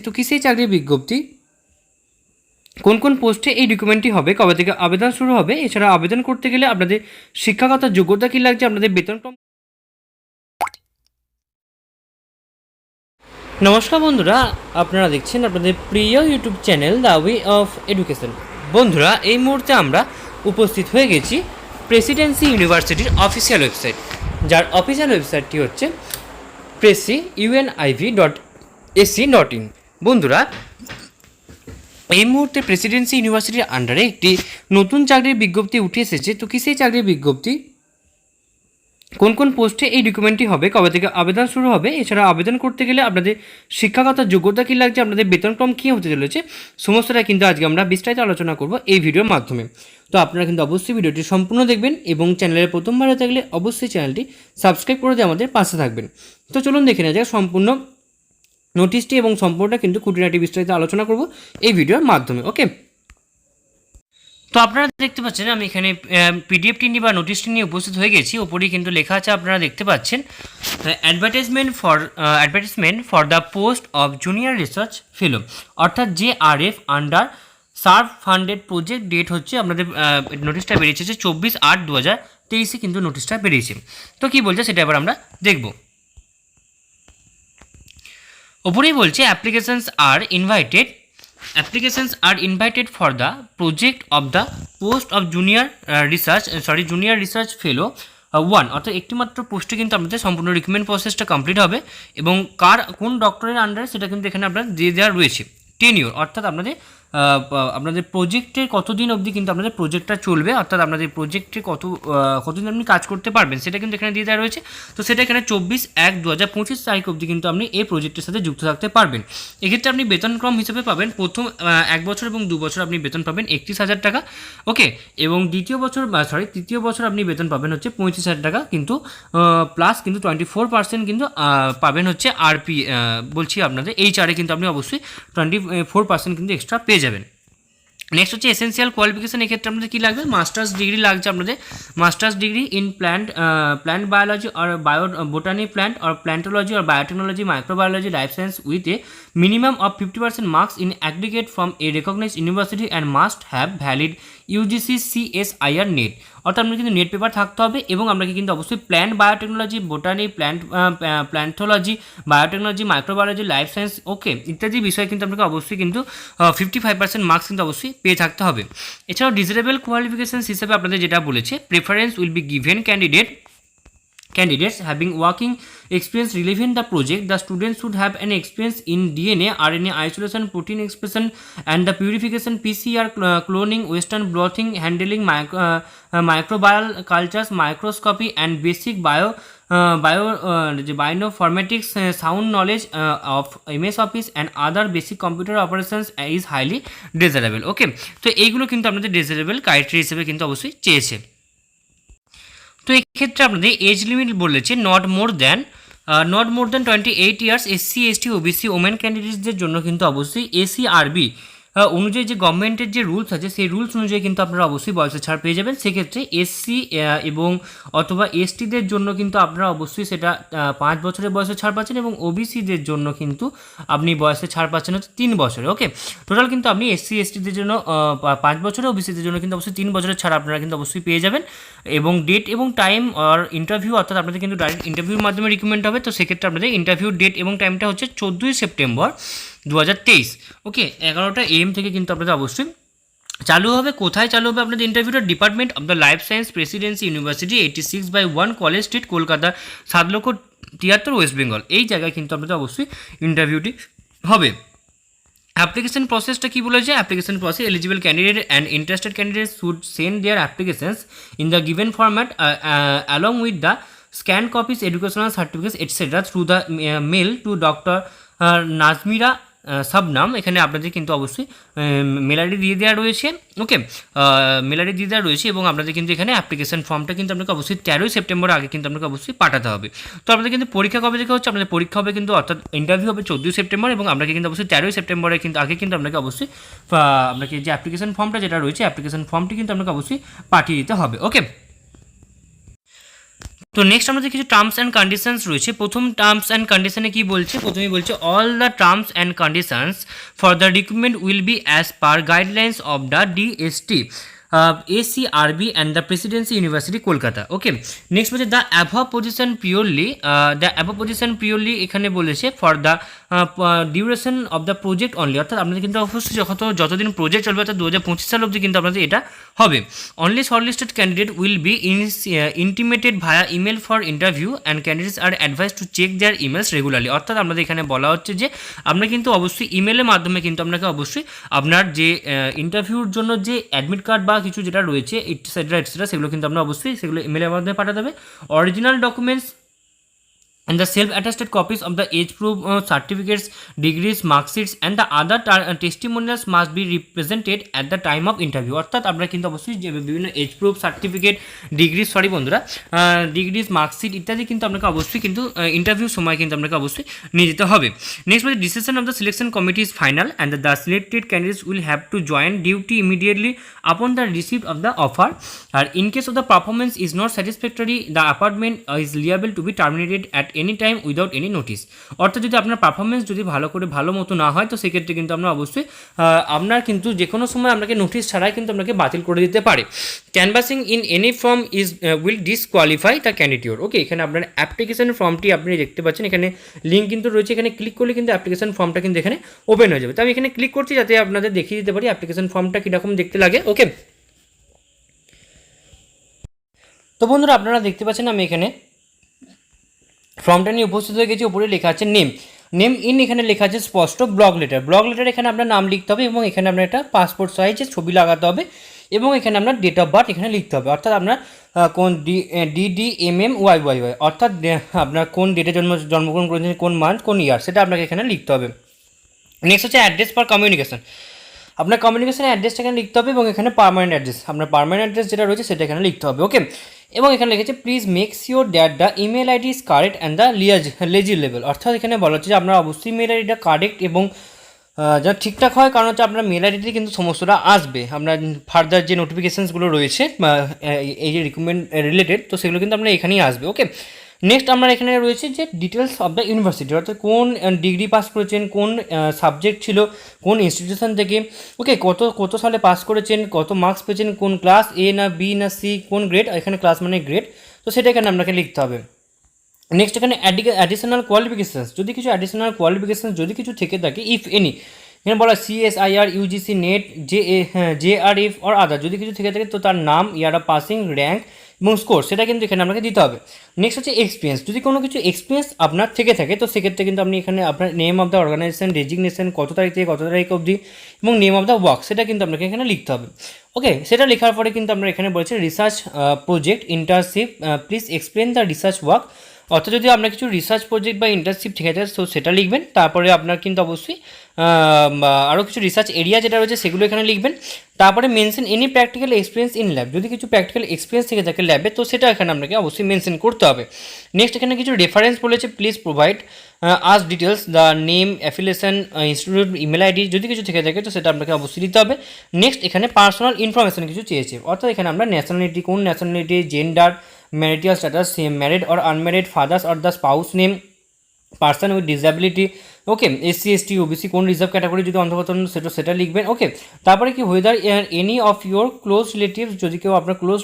তো কি সেই চাকরির বিজ্ঞপ্তি, কোন কোন পোস্টে এই রিক্রুটমেন্টটি হবে, কবে থেকে আবেদন শুরু হবে, এছাড়া আবেদন করতে গেলে আপনাদের শিক্ষাগত যোগ্যতা কী লাগছে, আপনাদের বেতনক্রম। নমস্কার বন্ধুরা, আপনারা দেখছেন আপনাদের প্রিয় YouTube channel the way of education. বন্ধুরা, এই মুহূর্তে আমরা উপস্থিত হয়ে গেছি প্রেসিডেন্সি ইউনিভার্সিটির অফিসিয়াল ওয়েবসাইট, যার অফিসিয়াল ওয়েবসাইটটি হচ্ছে presiuniv.ac.in। বন্ধুরা, এই মুহূর্তে প্রেসিডেন্সি ইউনিভার্সিটির আন্ডারে একটি নতুন চাকরির বিজ্ঞপ্তি উঠে এসেছে। তো কি সেই চাকরির বিজ্ঞপ্তি, কোন কোন পোস্টে এই রিক্রুটমেন্টটি হবে, কবে থেকে আবেদন শুরু হবে, এছাড়া আবেদন করতে গেলে আপনাদের শিক্ষাগত যোগ্যতা কী লাগছে, আপনাদের বেতনক্রম কী হতে চলেছে, সমস্তটা কিন্তু আজকে আমরা বিস্তারিত আলোচনা করব এই ভিডিওর মাধ্যমে। তো আপনারা কিন্তু অবশ্যই ভিডিওটি সম্পূর্ণ দেখবেন এবং চ্যানেলের প্রথমবার হয়ে থাকলে অবশ্যই চ্যানেলটি সাবস্ক্রাইব করে দিয়ে আমাদের পাশে থাকবেন। তো চলুন দেখে নেওয়া যাক সম্পূর্ণ নোটিশটি এবং সম্পূর্ণটা কিন্তু খুঁটিনাটি বিস্তারিত আলোচনা করব এই ভিডিওর মাধ্যমে। ওকে, তো আপনারা দেখতে পাচ্ছেন আমি এখানে পিডিএফটি নিয়ে বা নোটিশটি নিয়ে উপস্থিত হয়ে গেছি। ওপরেই কিন্তু লেখা আছে, আপনারা দেখতে পাচ্ছেন advertisement for the post of junior research fellow, অর্থাৎ JRF under SERB funded project. Date হচ্ছে আপনাদের নোটিশটা বেরিয়েছে যে 24/8/2023 কিন্তু নোটিশটা বেরিয়েছে। তো কী বলছে সেটা এবার আমরা দেখব। ওপরেই বলছে Applications are invited for the project of the post of junior research fellow 1, অর্থাৎ একটিমাত্র পোস্টে কিন্তু আপনাদের সম্পূর্ণ রিক্রুটমেন্ট প্রসেসটা কমপ্লিট হবে এবং কোন ডক্টরের আন্ডারে সেটা কিন্তু এখানে আপনার দিয়ে দেওয়া রয়েছে। টেনিওর, অর্থাৎ আপনাদের প্রজেক্টের কতদিন অবধি কিন্তু আপনাদের প্রজেক্টটা চলবে, অর্থাৎ আপনাদের প্রজেক্টে কতদিন আপনি কাজ করতে পারবেন সেটা কিন্তু এখানে দিয়ে দেওয়া রয়েছে। তো সেটা এখানে 24/1/2025 তারিখ অবধি কিন্তু আপনি এই প্রজেক্টের সাথে যুক্ত থাকতে পারবেন। এক্ষেত্রে আপনি বেতনক্রম হিসেবে পাবেন প্রথম 1 বছর এবং 2 বছর আপনি বেতন পাবেন 31,000 টাকা। ওকে, এবং তৃতীয় বছর আপনি বেতন পাবেন হচ্ছে 35,000 টাকা, কিন্তু প্লাস কিন্তু 24% কিন্তু পাবেন হচ্ছে আরপি বলছি আপনাদের HR কিন্তু আপনি অবশ্যই 24% কিন্তু এক্সট্রা পেয়ে যাবেন। নেক্সট হচ্ছে এসেন্সিয়াল কোয়ালিফিকেশন। এক্ষেত্রে আপনাদের কী লাগবে, মাস্টার্স ডিগ্রি লাগছে আপনাদের, masters degree in plant biology আর বোটানি প্ল্যান্ট আর প্ল্যান্টোলজি আর biotechnology microbiology life science with a minimum of 50% marks in aggregate from a recognised university and must have valid UGC CSIR NET, অর্থাৎ আপনার কিন্তু net paper থাকতে হবে এবং আপনাকে কিন্তু অবশ্যই plant biotechnology botany plantology biotechnology microbiology life science okay ইত্যাদি বিষয়ে কিন্তু আপনাকে অবশ্যই কিন্তু 55% মার্কস কিন্তু অবশ্যই পেয়ে থাকতে হবে। এছাড়াও ডিজারেবল কোয়ালিফিকেশনস হিসেবে আপনাদের যেটা বলেছে, preference will be given candidates having working experience relevant the project. The students should have an experience in DNA, RNA isolation, protein expression and the purification, PCR, cloning, western blotting, handling microbial cultures, microscopy and basic bioinformatics, sound knowledge of MS Office and other basic computer operations is highly desirable. Okay, তো এইগুলো কিন্তু আপনাদের desirable criteria হিসেবে কিন্তু অবশ্যই চেয়েছে। তো এক্ষেত্রে আপনাদের এজ লিমিট বলেছে not more than 28 years SC ST OBC women ক্যান্ডিডেটসদের জন্য কিন্তু অবশ্যই ACRB অনুযায়ী যে গভর্নমেন্টের যে রুলস আছে সেই রুলস অনুযায়ী কিন্তু আপনারা অবশ্যই বয়সে ছাড় পেয়ে যাবেন। সেক্ষেত্রে SC এবং অথবা STদের জন্য কিন্তু আপনারা অবশ্যই সেটা 5 বছরের বয়সে ছাড় পাচ্ছেন এবং OBCদের জন্য কিন্তু আপনি বয়সে ছাড় পাচ্ছেন হচ্ছে 3 বছরে। ওকে, টোটাল কিন্তু আপনি SC STদের জন্য 5 বছরে, OBCদের জন্য কিন্তু অবশ্যই 3 বছরের ছাড় আপনারা কিন্তু অবশ্যই পেয়ে যাবেন। এবং ডেট এবং টাইম আর ইন্টারভিউ, অর্থাৎ আপনাদের কিন্তু ডাইরেক্ট ইন্টারভিউর মাধ্যমে রিক্রুটমেন্ট হবে। তো সেক্ষেত্রে আপনাদের ইন্টারভিউ ডেট এবং টাইমটা হচ্ছে 14 সেপ্টেম্বর 2023। ওকে, 11টা AM থেকে কিন্তু আপনাদের অবশ্যই চালু হবে। কোথায় চালু হবে আপনাদের ইন্টারভিউটা, department of the life science Presidency university 86/1 college street Kolkata 7,73,000 West Bengal, এই জায়গায় কিন্তু আপনাদের অবশ্যই ইন্টারভিউটি হবে। অ্যাপ্লিকেশন প্রসেসটা কী বলেছে, application process eligible candidate and interested candidate should send their applications in the given format along with the scan copies educational certificates etcetera through the mail to doctor Nazmira Sabnam. এখানে আপনাদের কিন্তু অবশ্যই মেল আইডি দিয়ে দেওয়া রয়েছে। ওকে, মেল আইডি দিয়ে দেওয়া রয়েছে এবং আপনাদের কিন্তু এখানে অ্যাপ্লিকেশন ফর্মটা কিন্তু আপনাকে অবশ্যই 13 সেপ্টেম্বর আগে কিন্তু আপনাকে অবশ্যই পাঠাতে হবে। তো আপনাদের কিন্তু পরীক্ষা কবে থেকে হচ্ছে, আপনাদের পরীক্ষা হবে কিন্তু অর্থাৎ ইন্টারভিউ হবে 14 সেপ্টেম্বর এবং আপনাকে কিন্তু অবশ্যই 13 সেপ্টেম্বরে কিন্তু আগে কিন্তু আপনাকে অবশ্যই আপনাকে যে অ্যাপ্লিকেশন ফর্মটা যেটা রয়েছে অ্যাপ্লিকেশন ফর্মটি কিন্তু আপনাকে অবশ্যই পাঠিয়ে দিতে হবে। ওকে, তো নেক্সট আমরা কিছু টার্মস অ্যান্ড কন্ডিশনস রয়েছে। প্রথম টার্মস অ্যান্ড কন্ডিশনে কি বলছে, প্রথমেই বলছে all the terms and conditions for the recruitment will be as per guidelines of the DST ACRB and the Presidency University Kolkata. Okay, next বলছে the above position purely এখানে বলেছে for the duration of the project only, অর্থাৎ আপনাদের কিন্তু অবশ্যই যতদিন project চলবে অর্থাৎ 2025 সাল অবধি কিন্তু আপনাদের এটা হবে। Only shortlisted candidate will be intimated via email for interview and candidates are advised to check their emails regularly, অর্থাৎ আপনাদের এখানে বলা হচ্ছে যে আপনারা কিন্তু অবশ্যই ইমেলের মাধ্যমে কিন্তু আপনাকে অবশ্যই আপনার যে ইন্টারভিউর জন্য যে অ্যাডমিট কার্ড বা কিছু যেটা রয়েছে এটসেট্রা সেগুলো কিন্তু আপনারা অবশ্যই সেগুলো ইমেলের মাধ্যমে পাঠাতে হবে। Original documents and the self-attested copies of the age proof certificates, degrees, marksheets and the other testimonials must be represented at the time of interview, অর্থাৎ আপনারা কিন্তু অবশ্যই যে বিভিন্ন age proof certificate, degrees degrees, marksheet ইত্যাদি কিন্তু আপনাকে অবশ্যই কিন্তু ইন্টারভিউ সময় কিন্তু আপনাকে অবশ্যই নিয়ে যেতে হবে। নেক্সট বলছে decision of the selection committee is final and the selected candidates will have to join duty immediately upon the receive of the offer, আর in case of the performance is not satisfactory the appointment is liable to be terminated at any time without any notice, অর্থাৎ যদি আপনার performance যদি ভালো মতো না হয় তো সেক্ষেত্রে কিন্তু আমরা অবশ্যই আপনার কিন্তু যে কোনো সময় আপনাকে নোটিস ছাড়াই কিন্তু আপনাকে বাতিল করে দিতে পারে। Canvassing in any form is will disqualify the candidate. Okay, এখানে আপনার অ্যাপ্লিকেশন ফর্মটি আপনি দেখতে পাচ্ছেন, এখানে লিঙ্ক কিন্তু রয়েছে, এখানে ক্লিক করলে কিন্তু অ্যাপ্লিকেশন ফর্মটা কিন্তু এখানে ওপেন হয়ে যাবে। তো আমি এখানে ক্লিক করছি যাতে আপনাদের দেখিয়ে দিতে পারি অ্যাপ্লিকেশন ফর্মটা কীরকম দেখতে লাগে। ওকে, তো বন্ধুরা আপনারা দেখতে পাচ্ছেন আমি এখানে ফর্মটা নিয়ে উপস্থিত হয়ে গেছি। উপরে লেখা আছে নেম ইন, এখানে লেখা আছে স্পষ্ট ব্লক লেটার এখানে আপনার নাম লিখতে হবে এবং এখানে আপনার একটা পাসপোর্ট সাইজের ছবি লাগাতে হবে এবং এখানে আপনার ডেট অফ বার্থ এখানে লিখতে হবে, অর্থাৎ আপনার কোন DDMMYYY, অর্থাৎ আপনার কোন ডেটে জন্মগ্রহণ করেছেন, কোন মান্থ, কোন ইয়ার, সেটা আপনাকে এখানে লিখতে হবে। নেক্সট হচ্ছে অ্যাড্রেস ফর কমিউনিকেশন, আপনার কমিউনিকেশনের অ্যাড্রেসটা এখানে লিখতে হবে এবং এখানে পার্মানেন্ট অ্যাড্রেস, আপনার পার্মানেন্ট অ্যাড্রেস যেটা রয়েছে সেটা এখানে লিখতে হবে। ওকে, এবং এখানে লিখেছে please make sure that the email ID is correct and the লেজিবল, অর্থাৎ এখানে বলা হচ্ছে যে আপনার অবশ্যই মেল আইডিটা কারেক্ট এবং যা ঠিকঠাক হয়, কারণ হচ্ছে আপনার মেল আইডিতে কিন্তু সমস্তটা আসবে, আপনার ফার্দার যে নোটিফিকেশানসগুলো রয়েছে এই যে রিক্রুটমেন্ট রিলেটেড, তো সেগুলো কিন্তু আপনার এখানেই আসবে। ওকে, নেক্সট আপনার এখানে রয়েছে যে ডিটেলস অফ দ্য ইউনিভার্সিটি, অর্থাৎ কোন ডিগ্রি পাস করেছেন, কোন সাবজেক্ট ছিল, কোন ইনস্টিটিউশন থেকে, ওকে কত সালে পাস করেছেন, কত মার্কস পেয়েছেন, কোন ক্লাস A না B না C, কোন গ্রেড, এখানে ক্লাস মানে গ্রেড, তো সেটা এখানে আপনাকে লিখতে হবে। নেক্সট এখানে অ্যাডিশনাল কোয়ালিফিকেশানস, যদি কিছু অ্যাডিশনাল কোয়ালিফিকেশান যদি কিছু থেকে থাকে, ইফ এনি, এখানে বলা CSIR UGC net JRF or other, যদি কিছু থেকে থাকে তো তার নাম, ইয়ার অফ পাসিং, র্যাঙ্ক এবং স্কোর, সেটা কিন্তু এখানে আপনাকে দিতে হবে। নেক্সট হচ্ছে এক্সপিরিয়েন্স, যদি কোনো কিছু এক্সপিরিয়েন্স আপনার থেকে থাকে তো সেক্ষেত্রে কিন্তু আপনি এখানে আপনার name of the organisation, resignation, কত তারিখ থেকে কত তারিখ অবধি এবং নেম অফ দ্য ওয়ার্ক, সেটা কিন্তু আপনাকে এখানে লিখতে হবে। ওকে, সেটা লেখার পরে কিন্তু আমরা এখানে বলেছি research project internship, please explain the research work, অর্থাৎ যদি আপনার কিছু রিসার্চ প্রজেক্ট বা ইন্টার্নশিপ থেকে থাকে তো সেটা লিখবেন। তারপরে আপনার কিন্তু অবশ্যই আরও কিছু রিসার্চ এরিয়া যেটা রয়েছে সেগুলো এখানে লিখবেন। তারপরে mention any practical experience in lab, যদি কিছু প্র্যাকটিক্যাল এক্সপিরিয়েন্স থেকে থাকে ল্যাবে তো সেটা এখানে আপনাকে অবশ্যই মেনশন করতে হবে। নেক্সট এখানে কিছু রেফারেন্স বলেছে, please provide us details the name, affiliation, institute, email ID, যদি কিছু থেকে থাকে তো সেটা আপনাকে অবশ্যই দিতে হবে। নেক্সট এখানে পার্সোনাল ইনফরমেশন কিছু চেয়েছে, অর্থাৎ এখানে আমরা ন্যাশনালিটি, কোন nationality, gender, marital status, married or unmarried, fathers or the spouse name, person with disability, okay SC ST OBC কোন রিজার্ভ ক্যাটাগরি যদি অন্তর্গত সেটা লিখবেন। ওকে, তারপরে কি weather any of your close relatives, যদি কেউ আপনার ক্লোজ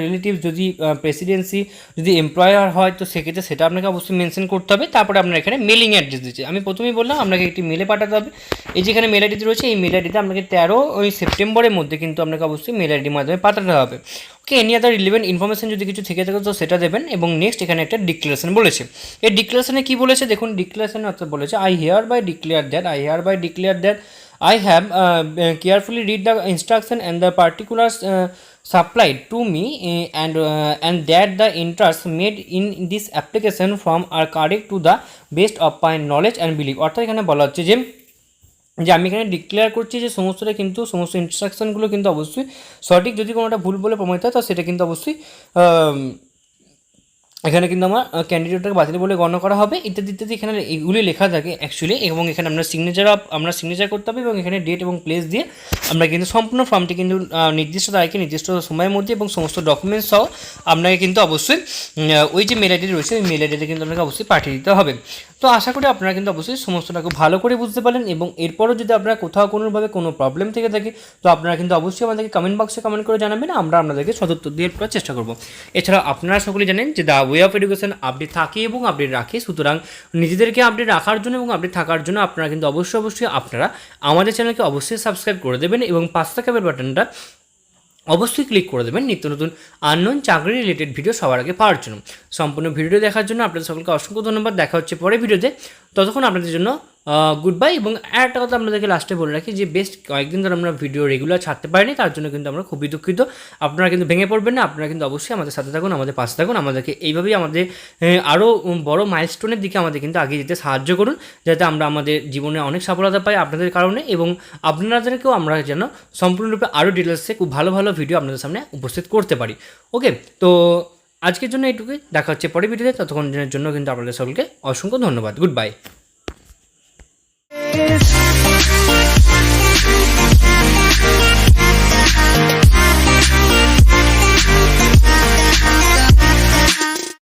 রিলেটিভস যদি প্রেসিডেন্সি যদি এমপ্লয়ার হয় তো সেক্ষেত্রে সেটা আপনাকে অবশ্যই মেনশন করতে হবে। তারপরে আপনার এখানে মেলিং অ্যাড্রেস দিচ্ছে, আমি প্রথমেই বললাম আপনাকে একটি মেলে পাঠাতে হবে, এই যেখানে মেল আইডি রয়েছে এই মেল আইডিটা আপনাকে 13 সেপ্টেম্বরের মধ্যে কিন্তু আপনাকে অবশ্যই মেল আইডির মাধ্যমে পাঠাতে হবে। ওকে, এনি আদার রিলেভেন্ট ইনফরমেশন যদি কিছু থেকে থাকে তো সেটা দেবেন। এবং নেক্সট এখানে একটা ডিক্লারেশন বলেছে, এই ডিক্লারেশনে কী বলেছে দেখুন, ডিক্লারেশনে অর্থাৎ বলেছে I hereby declare that I have carefully read the instruction and the particulars supplied to me and that the entries made in this application form are correct to the best of my knowledge and belief, অর্থাৎ এখানে বলা হচ্ছে যে আমি এখানে declare করছি যে সমস্তটা কিন্তু সমস্ত ইনস্ট্রাকশনগুলো কিন্তু অবশ্যই সঠিক, যদি কোনোটা ভুল বলে প্রমাণিত হয় তো সেটা কিন্তু অবশ্যই এখানে কিন্তু আমার ক্যান্ডিডেটটাকে বাতিল বলে গণ্য করা হবে, ইত্যাদি ইত্যাদি এখানে এইগুলি লেখা থাকে অ্যাকচুয়ালি। এবং এখানে আমরা সিগনেচার করতে হবে এবং এখানে ডেট এবং প্লেস দিয়ে আমরা কিন্তু সম্পূর্ণ ফর্মটি কিন্তু নির্দিষ্ট তারিখে নির্দিষ্ট সময়ের মধ্যে এবং সমস্ত ডকুমেন্টস সহ আপনাকে কিন্তু অবশ্যই ওই যে মেল আইডি রয়েছে ওই মেল আইডিতে কিন্তু আপনাকে অবশ্যই পাঠিয়ে দিতে হবে। তো আশা করি আপনারা কিন্তু অবশ্যই সমস্তটা খুব ভালো করে বুঝতে পারলেন, এবং এরপরও যদি আপনারা কোথাও কোনোভাবে কোনো প্রবলেম থেকে থাকে তো আপনারা কিন্তু অবশ্যই আমাদেরকে কমেন্ট বক্সে কমেন্ট করে জানাবেন, আমরা আপনাদেরকে সদুত্তর দিয়ে করার চেষ্টা করব। এছাড়া আপনারা সকলেই জানেন যে the way of education update থাকে এবং আপডেট রাখে, সুতরাং নিজেদেরকে আপডেট রাখার জন্য এবং আপডেট থাকার জন্য আপনারা কিন্তু অবশ্যই আপনারা আমাদের চ্যানেলকে অবশ্যই সাবস্ক্রাইব করে দেবেন এবং পাশে থাকা বেল বাটনটা অবশ্যই ক্লিক করে দেবেন নিত্য নতুন আননোন চাকরি রিলেটেড ভিডিও সবার আগে পাওয়ার জন্য। সম্পূর্ণ ভিডিও দেখার জন্য আপনাদের সকলকে অসংখ্য ধন্যবাদ। দেখা হচ্ছে পরে ভিডিওতে, ততক্ষণ আপনাদের জন্য গুড বাই। এবং একটা কথা আপনাদেরকে লাস্টে বলে রাখি যে বেশ কয়েকদিন ধরে আমরা ভিডিও রেগুলার ছাড়তে পারিনি, তার জন্য কিন্তু আমরা খুবই দুঃখিত। আপনারা কিন্তু ভেঙে পড়বেন না, আপনারা কিন্তু অবশ্যই আমাদের সাথে থাকুন, আমাদের পাশে থাকুন, আমাদেরকে এইভাবেই আমাদের আরও বড় মাইলস্টোনের দিকে আমাদের কিন্তু এগিয়ে যেতে সাহায্য করুন, যাতে আমরা আমাদের জীবনে অনেক সফলতা পাই আপনাদের কারণে, এবং আপনাদেরকেও আমরা যেন সম্পূর্ণরূপে আরও ডিটেলসে খুব ভালো ভালো ভিডিও আপনাদের সামনে উপস্থিত করতে পারি। ওকে, তো আজকের জন্য এইটুকুই, দেখা হচ্ছে পরে ভিডিওতে, ততক্ষণের জন্য কিন্তু আপনাদের সকলকে অসংখ্য ধন্যবাদ। Good bye.